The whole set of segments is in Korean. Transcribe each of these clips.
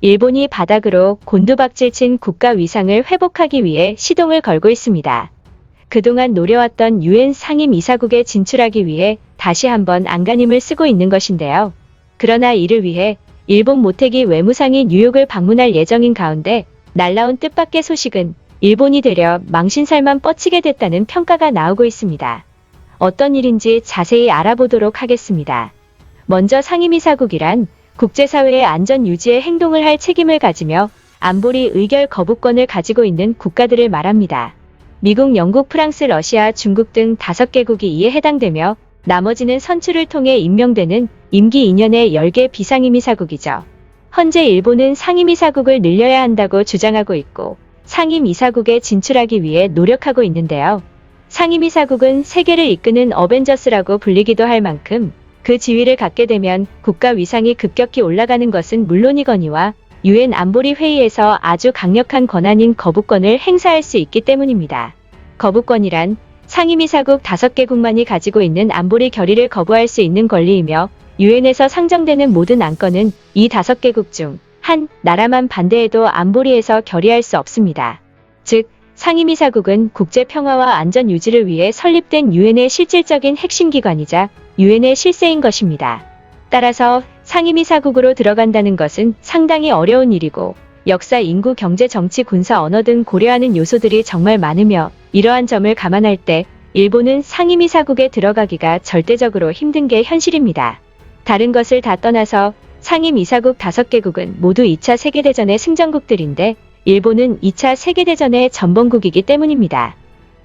일본이 바닥으로 곤두박질 친 국가 위상을 회복하기 위해 시동을 걸고 있습니다. 그동안 노려왔던 유엔 상임이사국에 진출하기 위해 다시 한번 안간힘을 쓰고 있는 것인데요. 그러나 이를 위해 일본 모테기 외무상이 뉴욕을 방문할 예정인 가운데 날라온 뜻밖의 소식은 일본이 되려 망신살만 뻗치게 됐다는 평가가 나오고 있습니다. 어떤 일인지 자세히 알아보도록 하겠습니다. 먼저 상임이사국이란 국제사회의 안전 유지에 행동을 할 책임을 가지며 안보리 의결 거부권을 가지고 있는 국가들을 말합니다. 미국, 영국, 프랑스, 러시아, 중국 등 5개국이 이에 해당되며 나머지는 선출을 통해 임명되는 임기 2년의 10개 비상임이사국이죠. 현재 일본은 상임이사국을 늘려야 한다고 주장하고 있고 상임이사국에 진출하기 위해 노력하고 있는데요. 상임이사국은 세계를 이끄는 어벤져스라고 불리기도 할 만큼 그 지위를 갖게 되면 국가 위상이 급격히 올라가는 것은 물론이거니와 유엔 안보리 회의에서 아주 강력한 권한인 거부권을 행사할 수 있기 때문입니다. 거부권이란 상임이사국 5개국만이 가지고 있는 안보리 결의를 거부할 수 있는 권리이며 유엔에서 상정되는 모든 안건은 이 5개국 중 한 나라만 반대해도 안보리에서 결의할 수 없습니다. 즉, 상임이사국은 국제 평화와 안전 유지를 위해 설립된 유엔의 실질적인 핵심 기관이자 유엔의 실세인 것입니다. 따라서 상임이사국으로 들어간다는 것은 상당히 어려운 일이고 역사, 인구, 경제, 정치, 군사, 언어 등 고려하는 요소들이 정말 많으며 이러한 점을 감안할 때 일본은 상임이사국에 들어가기가 절대적으로 힘든 게 현실입니다. 다른 것을 다 떠나서 상임이사국 5개국은 모두 2차 세계대전의 승전국들인데 일본은 2차 세계대전의 전범국이기 때문입니다.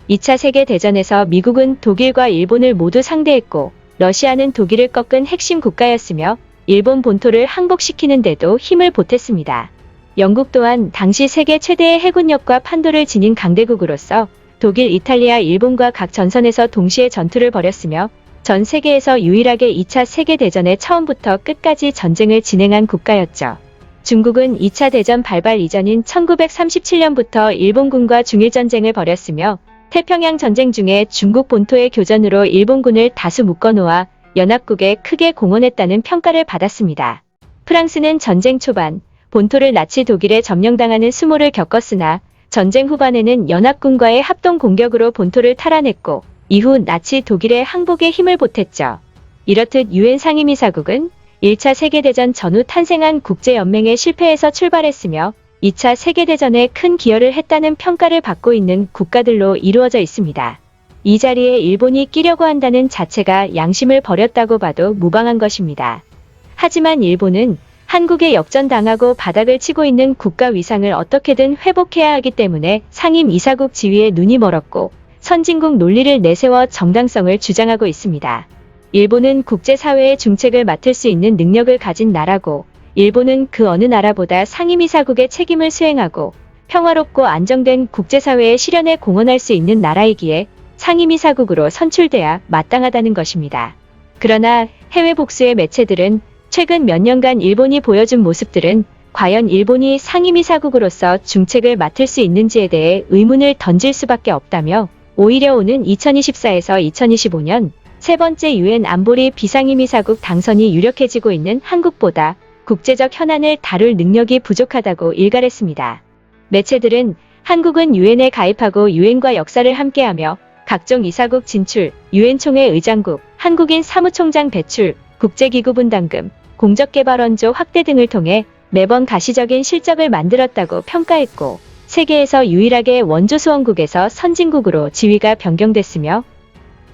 2차 세계대전에서 미국은 독일과 일본을 모두 상대했고 러시아는 독일을 꺾은 핵심 국가였으며 일본 본토를 항복시키는 데도 힘을 보탰습니다. 영국 또한 당시 세계 최대의 해군력과 판도를 지닌 강대국으로서 독일, 이탈리아, 일본과 각 전선에서 동시에 전투를 벌였으며 전 세계에서 유일하게 2차 세계대전의 처음부터 끝까지 전쟁을 진행한 국가였죠. 중국은 2차 대전 발발 이전인 1937년부터 일본군과 중일전쟁을 벌였으며 태평양 전쟁 중에 중국 본토의 교전으로 일본군을 다수 묶어놓아 연합국에 크게 공헌했다는 평가를 받았습니다. 프랑스는 전쟁 초반 본토를 나치 독일에 점령당하는 수모를 겪었으나 전쟁 후반에는 연합군과의 합동 공격으로 본토를 탈환했고 이후 나치 독일의 항복에 힘을 보탰죠. 이렇듯 유엔 상임이사국은 1차 세계대전 전후 탄생한 국제연맹의 실패에서 출발했으며 2차 세계대전에 큰 기여를 했다는 평가를 받고 있는 국가들로 이루어져 있습니다. 이 자리에 일본이 끼려고 한다는 자체가 양심을 버렸다고 봐도 무방한 것입니다. 하지만 일본은 한국에 역전당하고 바닥을 치고 있는 국가 위상을 어떻게든 회복해야 하기 때문에 상임이사국 지위에 눈이 멀었고 선진국 논리를 내세워 정당성을 주장하고 있습니다. 일본은 국제사회의 중책을 맡을 수 있는 능력을 가진 나라고 일본은 그 어느 나라보다 상임이사국의 책임을 수행하고 평화롭고 안정된 국제사회의 실현에 공헌할 수 있는 나라이기에 상임이사국으로 선출돼야 마땅하다는 것입니다. 그러나 해외 복수의 매체들은 최근 몇 년간 일본이 보여준 모습들은 과연 일본이 상임이사국으로서 중책을 맡을 수 있는지에 대해 의문을 던질 수밖에 없다며 오히려 오는 2024에서 2025년 세 번째 유엔 안보리 비상임이사국 당선이 유력해지고 있는 한국보다 국제적 현안을 다룰 능력이 부족하다고 일갈했습니다. 매체들은 한국은 유엔에 가입하고 유엔과 역사를 함께하며 각종 이사국 진출, 유엔 총회 의장국, 한국인 사무총장 배출, 국제기구 분담금, 공적개발원조 확대 등을 통해 매번 가시적인 실적을 만들었다고 평가했고 세계에서 유일하게 원조수원국에서 선진국으로 지위가 변경됐으며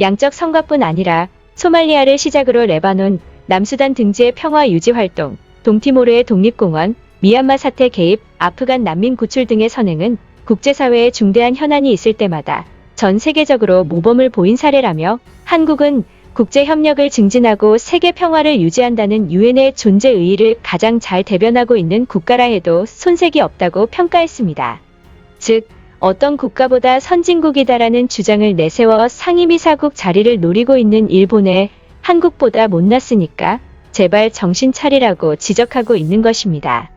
양적 성과뿐 아니라 소말리아를 시작으로 레바논, 남수단 등지의 평화 유지 활동, 동티모르의 독립공원, 미얀마 사태 개입, 아프간 난민 구출 등의 선행은 국제사회에 중대한 현안이 있을 때마다 전 세계적으로 모범을 보인 사례라며 한국은 국제협력을 증진하고 세계 평화를 유지한다는 유엔의 존재 의의를 가장 잘 대변하고 있는 국가라 해도 손색이 없다고 평가했습니다. 즉, 어떤 국가보다 선진국이다라는 주장을 내세워 상임이사국 자리를 노리고 있는 일본에 한국보다 못났으니까 제발 정신 차리라고 지적하고 있는 것입니다.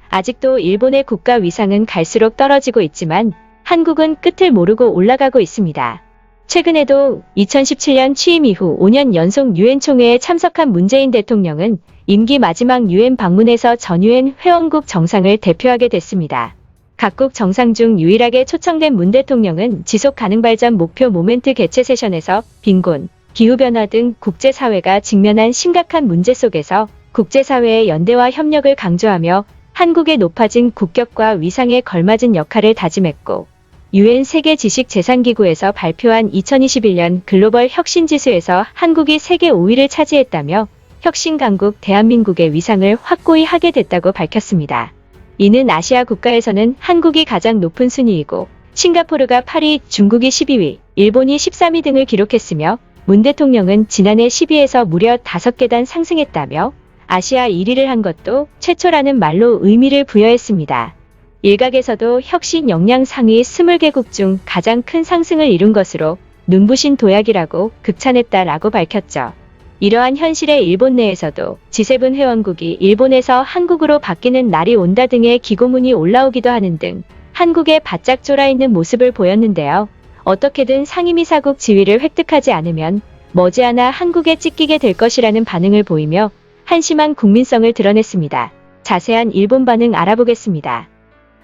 아직도 일본의 국가 위상은 갈수록 떨어지고 있지만 한국은 끝을 모르고 올라가고 있습니다. 최근에도 2017년 취임 이후 5년 연속 유엔 총회에 참석한 문재인 대통령은 임기 마지막 유엔 방문에서 전 유엔 회원국 정상을 대표하게 됐습니다. 각국 정상 중 유일하게 초청된 문 대통령은 지속 가능 발전 목표 모멘트 개최 세션에서 빈곤, 기후변화 등 국제사회가 직면한 심각한 문제 속에서 국제사회의 연대와 협력을 강조하며 한국의 높아진 국격과 위상에 걸맞은 역할을 다짐했고, 유엔 세계지식재산기구에서 발표한 2021년 글로벌 혁신지수에서 한국이 세계 5위를 차지했다며 혁신 강국 대한민국의 위상을 확고히 하게 됐다고 밝혔습니다. 이는 아시아 국가에서는 한국이 가장 높은 순위이고 싱가포르가 8위, 중국이 12위, 일본이 13위 등을 기록했으며 문 대통령은 지난해 10위에서 무려 5계단 상승했다며 아시아 1위를 한 것도 최초라는 말로 의미를 부여했습니다. 일각에서도 혁신 역량 상위 20개국 중 가장 큰 상승을 이룬 것으로 눈부신 도약이라고 극찬했다라고 밝혔죠. 이러한 현실에 일본 내에서도 G7 회원국이 일본에서 한국으로 바뀌는 날이 온다 등의 기고문이 올라오기도 하는 등 한국에 바짝 쫄아있는 모습을 보였는데요. 어떻게든 상임이사국 지위를 획득하지 않으면 머지않아 한국에 찢기게 될 것이라는 반응을 보이며 한심한 국민성을 드러냈습니다. 자세한 일본 반응 알아보겠습니다.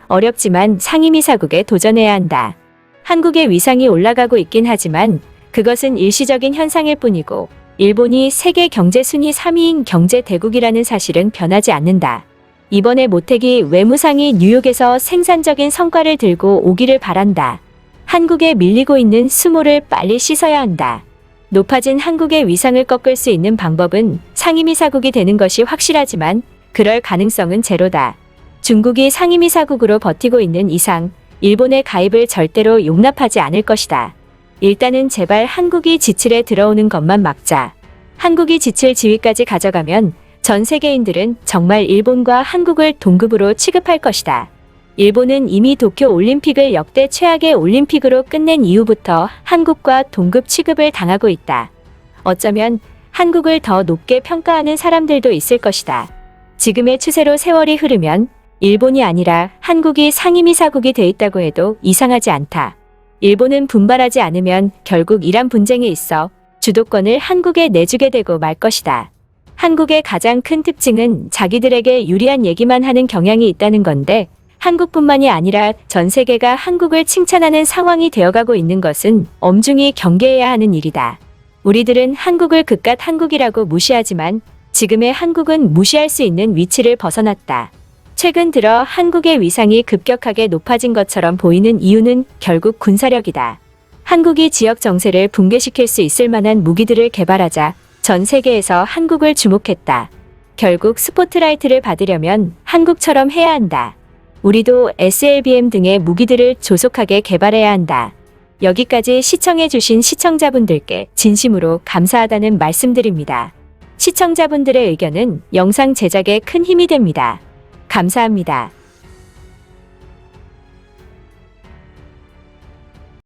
어렵지만 상임이사국에 도전해야 한다. 한국의 위상이 올라가고 있긴 하지만 그것은 일시적인 현상일 뿐이고 일본이 세계 경제 순위 3위인 경제 대국이라는 사실은 변하지 않는다. 이번에 모태기 외무상이 뉴욕에서 생산적인 성과를 들고 오기를 바란다. 한국에 밀리고 있는 수모를 빨리 씻어야 한다. 높아진 한국의 위상을 꺾을 수 있는 방법은 상임이사국이 되는 것이 확실하지만 그럴 가능성은 제로다. 중국이 상임이사국으로 버티고 있는 이상 일본의 가입을 절대로 용납하지 않을 것이다. 일단은 제발 한국이 지칠에 들어오는 것만 막자. 한국이 지칠 지위까지 가져가면 전 세계인들은 정말 일본과 한국을 동급으로 취급할 것이다. 일본은 이미 도쿄 올림픽을 역대 최악의 올림픽으로 끝낸 이후부터 한국과 동급 취급을 당하고 있다. 어쩌면 한국을 더 높게 평가하는 사람들도 있을 것이다. 지금의 추세로 세월이 흐르면 일본이 아니라 한국이 상임이사국이 돼 있다고 해도 이상하지 않다. 일본은 분발하지 않으면 결국 이란 분쟁에 있어 주도권을 한국에 내주게 되고 말 것이다. 한국의 가장 큰 특징은 자기들에게 유리한 얘기만 하는 경향이 있다는 건데 한국뿐만이 아니라 전 세계가 한국을 칭찬하는 상황이 되어가고 있는 것은 엄중히 경계해야 하는 일이다. 우리들은 한국을 그깟 한국이라고 무시하지만 지금의 한국은 무시할 수 있는 위치를 벗어났다. 최근 들어 한국의 위상이 급격하게 높아진 것처럼 보이는 이유는 결국 군사력이다. 한국이 지역 정세를 붕괴시킬 수 있을 만한 무기들을 개발하자 전 세계에서 한국을 주목했다. 결국 스포트라이트를 받으려면 한국처럼 해야 한다. 우리도 SLBM 등의 무기들을 조속하게 개발해야 한다. 여기까지 시청해주신 시청자분들께 진심으로 감사하다는 말씀드립니다. 시청자분들의 의견은 영상 제작에 큰 힘이 됩니다. 감사합니다.